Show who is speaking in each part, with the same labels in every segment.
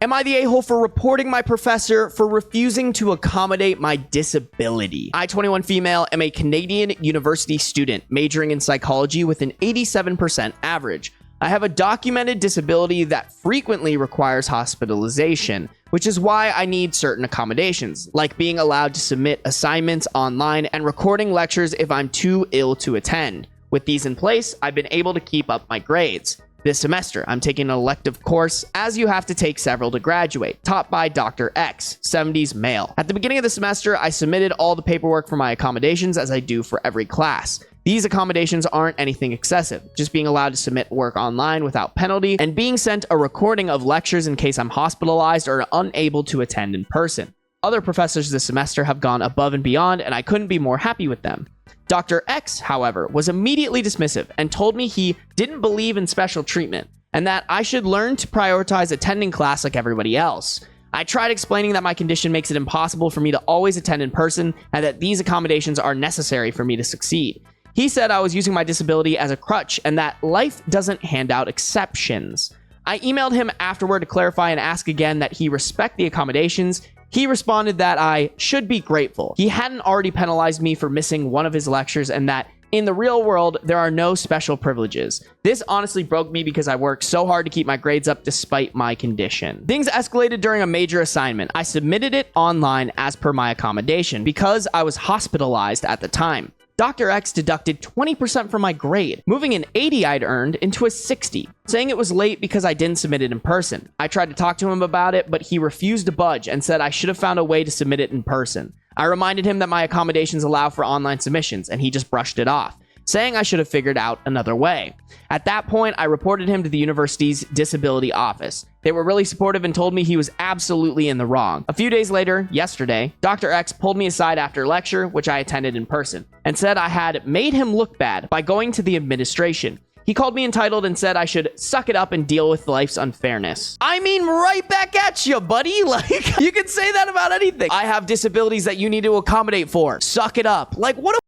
Speaker 1: Am I the a-hole for reporting my professor for refusing to accommodate my disability? I, 21 female, am a Canadian university student majoring in psychology with an 87% average. I have a documented disability that frequently requires hospitalization, which is why I need certain accommodations, like being allowed to submit assignments online and recording lectures if I'm too ill to attend. With these in place, I've been able to keep up my grades. This semester, I'm taking an elective course, as you have to take several to graduate, taught by Dr. X, 70s male. At the beginning of the semester, I submitted all the paperwork for my accommodations as I do for every class. These accommodations aren't anything excessive, just being allowed to submit work online without penalty and being sent a recording of lectures in case I'm hospitalized or unable to attend in person. Other professors this semester have gone above and beyond, and I couldn't be more happy with them. Dr. X, however, was immediately dismissive and told me he didn't believe in special treatment and that I should learn to prioritize attending class like everybody else. I tried explaining that my condition makes it impossible for me to always attend in person and that these accommodations are necessary for me to succeed. He said I was using my disability as a crutch and that life doesn't hand out exceptions. I emailed him afterward to clarify and ask again that he respect the accommodations. He responded that I should be grateful. He hadn't already penalized me for missing one of his lectures and that in the real world, there are no special privileges. This honestly broke me because I worked so hard to keep my grades up despite my condition. Things escalated during a major assignment. I submitted it online as per my accommodation because I was hospitalized at the time. Dr. X deducted 20% from my grade, moving an 80 I'd earned into a 60, saying it was late because I didn't submit it in person. I tried to talk to him about it, but he refused to budge and said I should have found a way to submit it in person. I reminded him that my accommodations allow for online submissions, and he just brushed it off, saying I should have figured out another way. At that point, I reported him to the university's disability office. They were really supportive and told me he was absolutely in the wrong. A few days later, yesterday, Dr. X pulled me aside after lecture, which I attended in person, and said I had made him look bad by going to the administration. He called me entitled and said I should suck it up and deal with life's unfairness. I mean, right back at you, buddy. Like, you can say that about anything. I have disabilities that you need to accommodate for. Suck it up. Like, what a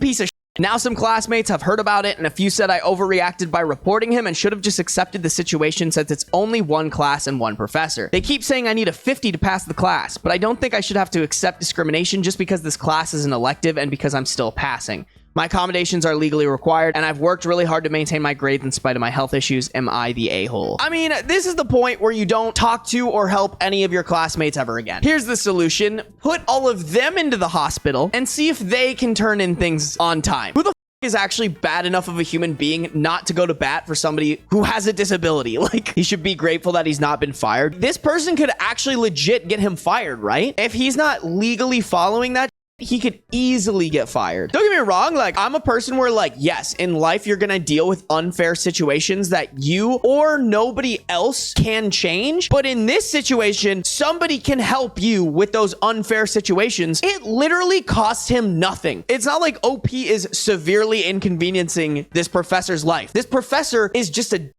Speaker 1: piece of shit. Now some classmates have heard about it and a few said I overreacted by reporting him and should have just accepted the situation since it's only one class and one professor. They keep saying I need a 50 to pass the class, but I don't think I should have to accept discrimination just because this class is an elective and because I'm still passing. My accommodations are legally required, and I've worked really hard to maintain my grades in spite of my health issues. Am I the a-hole? I mean, this is the point where you don't talk to or help any of your classmates ever again. Here's the solution. Put all of them into the hospital and see if they can turn in things on time. Who the is actually bad enough of a human being not to go to bat for somebody who has a disability? Like, he should be grateful that he's not been fired. This person could actually legit get him fired, right? If he's not legally following that, he could easily get fired. Don't get me wrong, like, I'm a person where, like, yes, in life you're gonna deal with unfair situations that you or nobody else can change, but in this situation, somebody can help you with those unfair situations. It literally costs him nothing. It's not like OP is severely inconveniencing this professor's life. This professor is just a